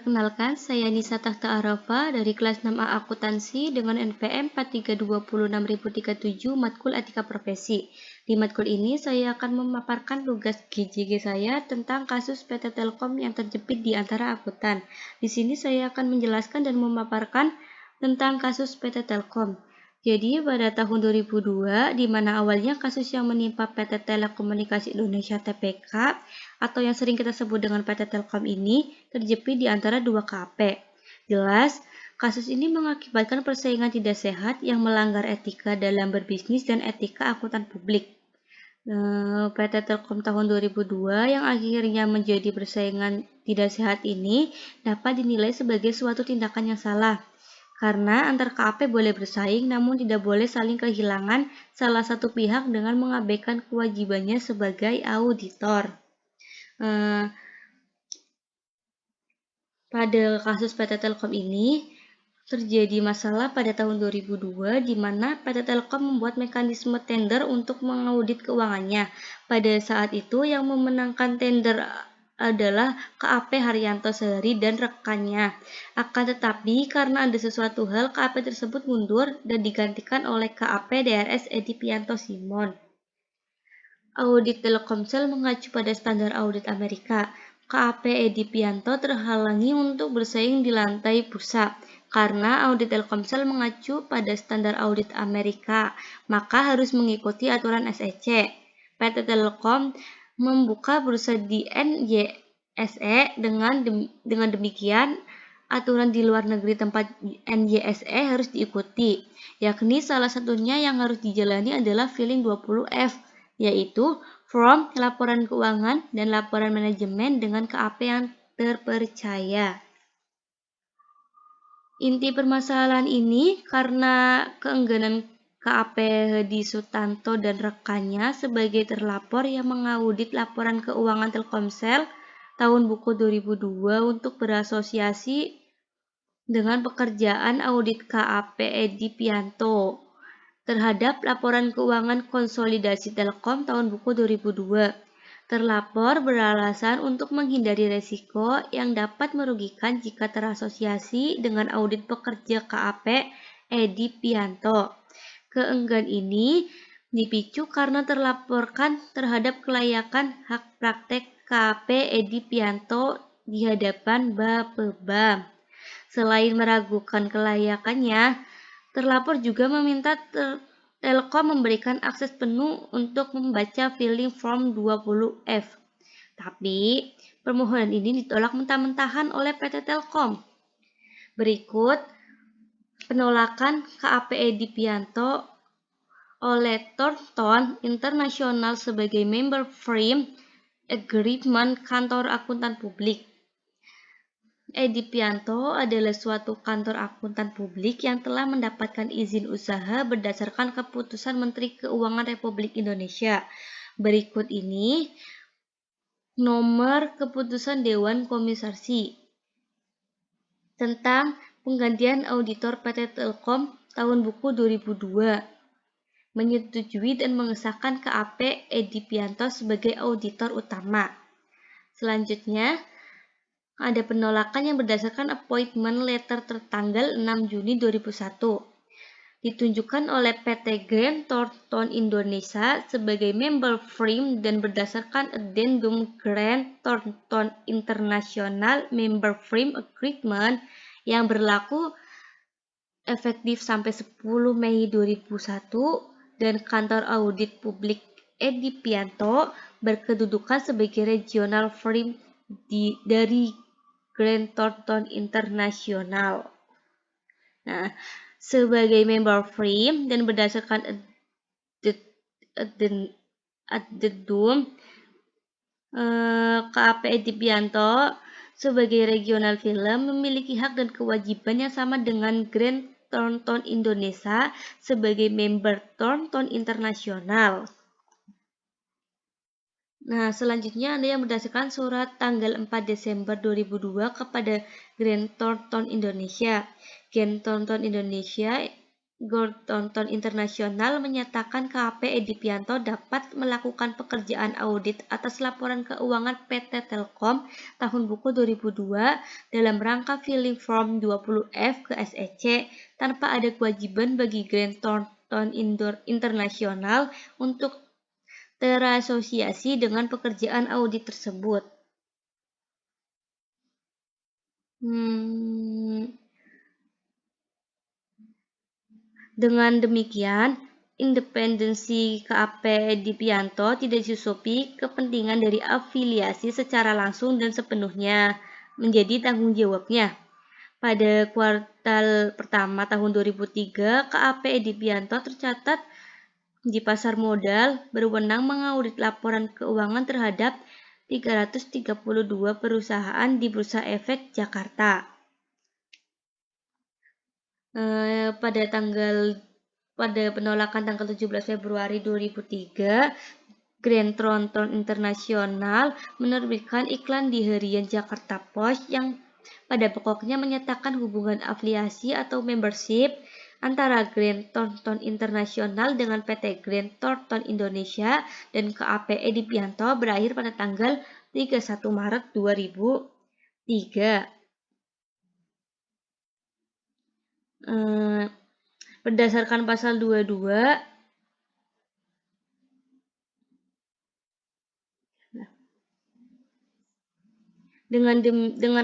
Perkenalkan, saya Nisa Tahta Arafa dari kelas 6A Akuntansi dengan NPM 4326037 matkul etika profesi. Di matkul ini saya akan memaparkan tugas GJG saya tentang kasus PT Telkom yang terjepit di antara akuntan. Di sini saya akan menjelaskan dan memaparkan tentang kasus PT Telkom. Jadi pada tahun 2002, di mana awalnya kasus yang menimpa PT Telekomunikasi Indonesia TPK atau yang sering kita sebut dengan PT Telkom ini terjepit di antara dua KAP. Jelas, kasus ini mengakibatkan persaingan tidak sehat yang melanggar etika dalam berbisnis dan etika akuntan publik. PT Telkom tahun 2002 yang akhirnya menjadi persaingan tidak sehat ini dapat dinilai sebagai suatu tindakan yang salah. Karena antar KAP boleh bersaing namun tidak boleh saling kehilangan salah satu pihak dengan mengabaikan kewajibannya sebagai auditor. Pada kasus PT Telkom ini terjadi masalah pada tahun 2002 di mana PT Telkom membuat mekanisme tender untuk mengaudit keuangannya. Pada saat itu yang memenangkan tender adalah KAP Haryanto Sehari dan rekannya. Akan tetapi karena ada sesuatu hal, KAP tersebut mundur dan digantikan oleh KAP DRS Edi Pianto Simon. Audit Telkomsel mengacu pada standar audit Amerika. KAP Edi Pianto terhalangi untuk bersaing di lantai bursa. Karena audit Telkomsel mengacu pada standar audit Amerika, maka harus mengikuti aturan SEC. PT Telkom membuka bursa di NYSE dengan demikian aturan di luar negeri tempat NYSE harus diikuti, yakni salah satunya yang harus dijalani adalah filing 20F, yaitu form laporan keuangan dan laporan manajemen dengan KAP yang terpercaya. Inti permasalahan ini karena keengganan KAP Hedi Sutanto dan rekannya sebagai terlapor yang mengaudit laporan keuangan Telkomsel tahun buku 2002 untuk berasosiasi dengan pekerjaan audit KAP Edi Pianto terhadap laporan keuangan konsolidasi Telkom tahun buku 2002. Terlapor beralasan untuk menghindari resiko yang dapat merugikan jika terasosiasi dengan audit pekerja KAP Edi Pianto. Keenggan ini dipicu karena terlaporkan terhadap kelayakan hak praktek KAP Edi Pianto di hadapan Bapepbam. Selain meragukan kelayakannya, terlapor juga meminta Telkom memberikan akses penuh untuk membaca filing form 20F. Tapi, permohonan ini ditolak mentah-mentahan oleh PT Telkom. Berikut penolakan KAP Edi Pianto oleh Thornton International sebagai member frame agreement kantor akuntan publik. Edi Pianto adalah suatu kantor akuntan publik yang telah mendapatkan izin usaha berdasarkan keputusan Menteri Keuangan Republik Indonesia. Berikut ini nomor keputusan Dewan Komisaris tentang penggantian auditor PT Telkom tahun buku 2002. Menyetujui dan mengesahkan KAP Edi Pianto sebagai auditor utama. Selanjutnya, ada penolakan yang berdasarkan appointment letter tertanggal 6 Juni 2001. Ditunjukkan oleh PT Grant Thornton Indonesia sebagai member firm dan berdasarkan addendum Grant Thornton International Member Firm Agreement yang berlaku efektif sampai 10 Mei 2001 dan kantor audit publik Edi Pianto berkedudukan sebagai regional firm dari Grant Thornton International. Nah, sebagai member firm dan berdasarkan addendum KAP Edi Pianto sebagai regional film memiliki hak dan kewajiban yang sama dengan Grant Thornton Indonesia sebagai member Thornton International. Nah, selanjutnya ada yang berdasarkan surat tanggal 4 Desember 2002 kepada Grant Thornton Indonesia. Grant Thornton Indonesia Tonton Internasional menyatakan KAP Edi Pianto dapat melakukan pekerjaan audit atas laporan keuangan PT Telkom tahun buku 2002 dalam rangka filing form 20F ke SEC tanpa ada kewajiban bagi Grand Thornton Internasional untuk terasosiasi dengan pekerjaan audit tersebut. Dengan demikian, independensi KAP Edi Pianto tidak disusupi kepentingan dari afiliasi secara langsung dan sepenuhnya menjadi tanggung jawabnya. Pada kuartal pertama tahun 2003, KAP Edi Pianto tercatat di pasar modal berwenang mengaudit laporan keuangan terhadap 332 perusahaan di Bursa Efek Jakarta. Pada penolakan tanggal 17 Februari 2003, Grand Thornton Internasional menerbitkan iklan di harian Jakarta Post yang pada pokoknya menyatakan hubungan afiliasi atau membership antara Grand Thornton Internasional dengan PT Grand Thornton Indonesia dan KAP Edi Pianto berakhir pada tanggal 31 Maret 2003. Berdasarkan pasal 22 Dengan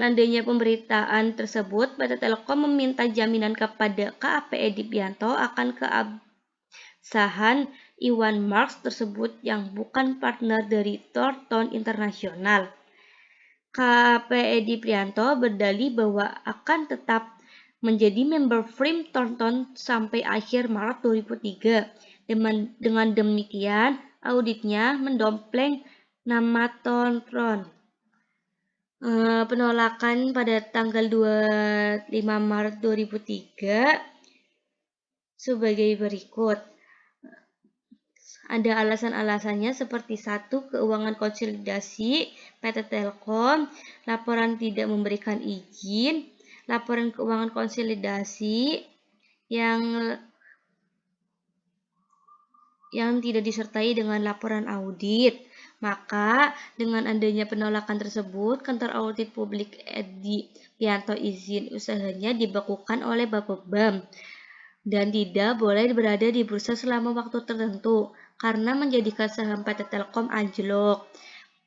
adanya pemberitaan tersebut, PT Telkom meminta jaminan kepada KAP Edi Pianto akan keabsahan Iwan Marks tersebut yang bukan partner dari Thornton Internasional. KAP Edi Pianto berdalih bahwa akan tetap menjadi member firm Thornton sampai akhir Maret 2003. Dengan demikian, auditnya mendompleng nama Thornton. Penolakan pada tanggal 25 Maret 2003 sebagai berikut. Ada alasan-alasannya seperti 1. Keuangan konsolidasi PT Telkom, laporan tidak memberikan izin, laporan keuangan konsolidasi yang tidak disertai dengan laporan audit. Maka, dengan adanya penolakan tersebut, kantor audit publik Edi Pianto izin usahanya dibekukan oleh Bapepbam dan tidak boleh berada di bursa selama waktu tertentu karena menjadikan saham PT Telkom anjlok.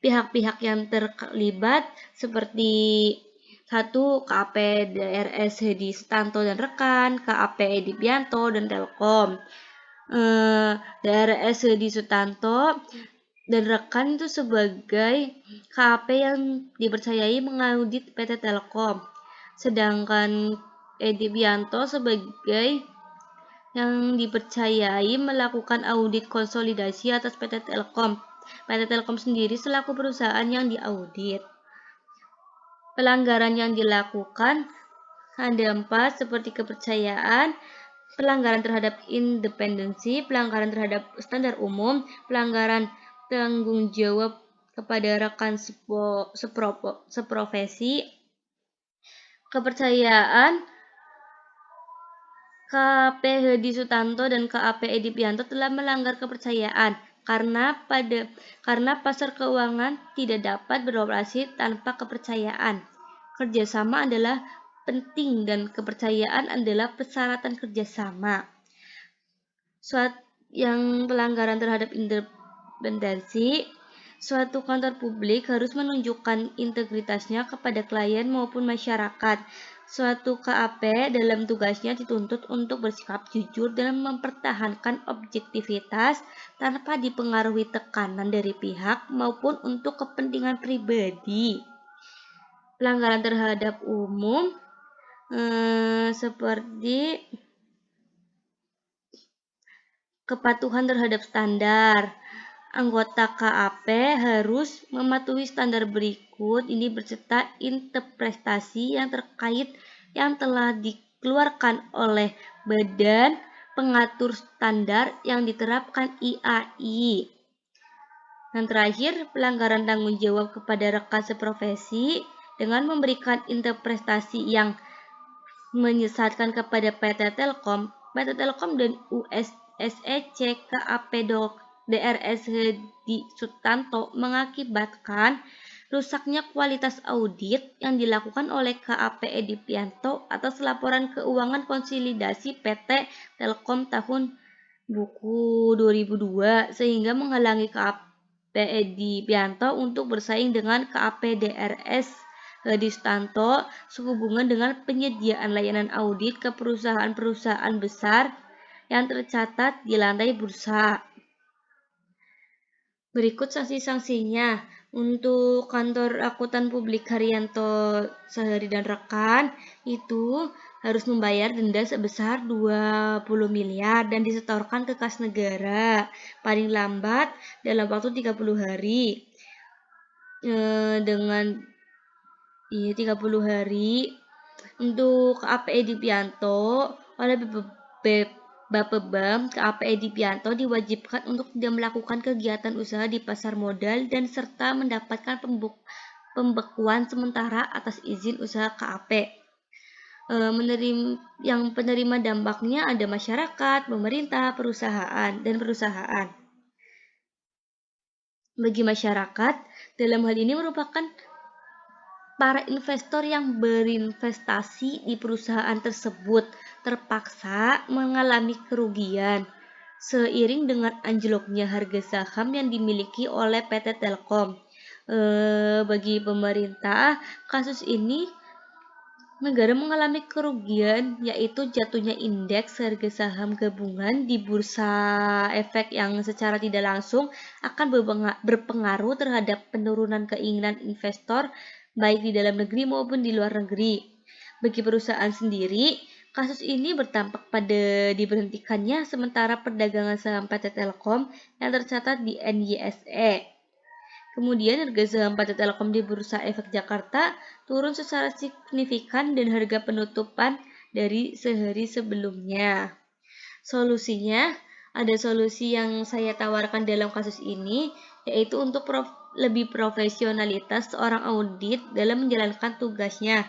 Pihak-pihak yang terlibat seperti 1. KAP DRS Hedi Sutanto dan rekan, KAP Edi Pianto dan Telkom. DRS Hedi Sutanto dan rekan itu sebagai KAP yang dipercayai mengaudit PT Telkom, sedangkan Edi Pianto sebagai yang dipercayai melakukan audit konsolidasi atas PT Telkom. PT Telkom sendiri selaku perusahaan yang diaudit. Pelanggaran yang dilakukan ada 4 seperti kepercayaan, pelanggaran terhadap independensi, pelanggaran terhadap standar umum, pelanggaran tanggung jawab kepada rekan seprofesi, kepercayaan. KAP Hedi Sutanto dan KAP Edi Pianto telah melanggar kepercayaan karena pasar keuangan tidak dapat beroperasi tanpa kepercayaan. Kerjasama adalah penting dan kepercayaan adalah persyaratan kerjasama. Yang pelanggaran terhadap independensi, suatu kantor publik harus menunjukkan integritasnya kepada klien maupun masyarakat. Suatu KAP dalam tugasnya dituntut untuk bersikap jujur dan mempertahankan objektivitas tanpa dipengaruhi tekanan dari pihak maupun untuk kepentingan pribadi. Pelanggaran terhadap umum seperti kepatuhan terhadap standar. Anggota KAP harus mematuhi standar berikut ini beserta interpretasi yang terkait yang telah dikeluarkan oleh Badan Pengatur Standar yang diterapkan IAI. Dan terakhir, pelanggaran tanggung jawab kepada rekan seprofesi dengan memberikan interpretasi yang menyesatkan kepada PT Telkom PT Telkom dan USSE CKAP DRS Hedi Sutanto mengakibatkan rusaknya kualitas audit yang dilakukan oleh KAP Edi Pianto atas laporan keuangan konsolidasi PT Telkom tahun buku 2002 sehingga menghalangi KAP Edi Pianto untuk bersaing dengan KAP DRS Hedi Sutanto sehubungan dengan penyediaan layanan audit ke perusahaan-perusahaan besar yang tercatat di lantai bursa. Berikut sanksi-sanksinya. Untuk kantor akuntan publik Haryanto Sahari dan rekan itu harus membayar denda sebesar 20 miliar dan disetorkan ke kas negara paling lambat dalam waktu 30 hari. Dengan 30 hari untuk KAP Edi Pianto oleh Bapepbam, KAP Edi Pianto diwajibkan untuk tidak melakukan kegiatan usaha di pasar modal dan serta mendapatkan pembekuan sementara atas izin usaha KAP. Penerima dampaknya ada masyarakat, pemerintah, perusahaan, dan perusahaan. Bagi masyarakat, dalam hal ini merupakan para investor yang berinvestasi di perusahaan tersebut terpaksa mengalami kerugian seiring dengan anjloknya harga saham yang dimiliki oleh PT Telkom. Bagi pemerintah, kasus ini negara mengalami kerugian yaitu jatuhnya indeks harga saham gabungan di bursa efek yang secara tidak langsung akan berpengaruh terhadap penurunan keinginan investor baik di dalam negeri maupun di luar negeri. Bagi perusahaan sendiri, kasus ini berdampak pada diberhentikannya sementara perdagangan saham PT Telkom yang tercatat di NYSE. Kemudian harga saham PT Telkom di Bursa Efek Jakarta turun secara signifikan dan harga penutupan dari sehari sebelumnya. Solusinya, ada solusi yang saya tawarkan dalam kasus ini, yaitu untuk lebih profesionalitas seorang audit dalam menjalankan tugasnya,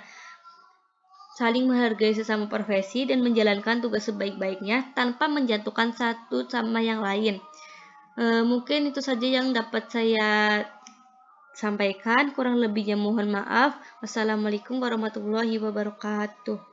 saling menghargai sesama profesi dan menjalankan tugas sebaik-baiknya tanpa menjatuhkan satu sama yang lain. Mungkin itu saja yang dapat saya sampaikan, kurang lebihnya mohon maaf. Wassalamualaikum warahmatullahi wabarakatuh.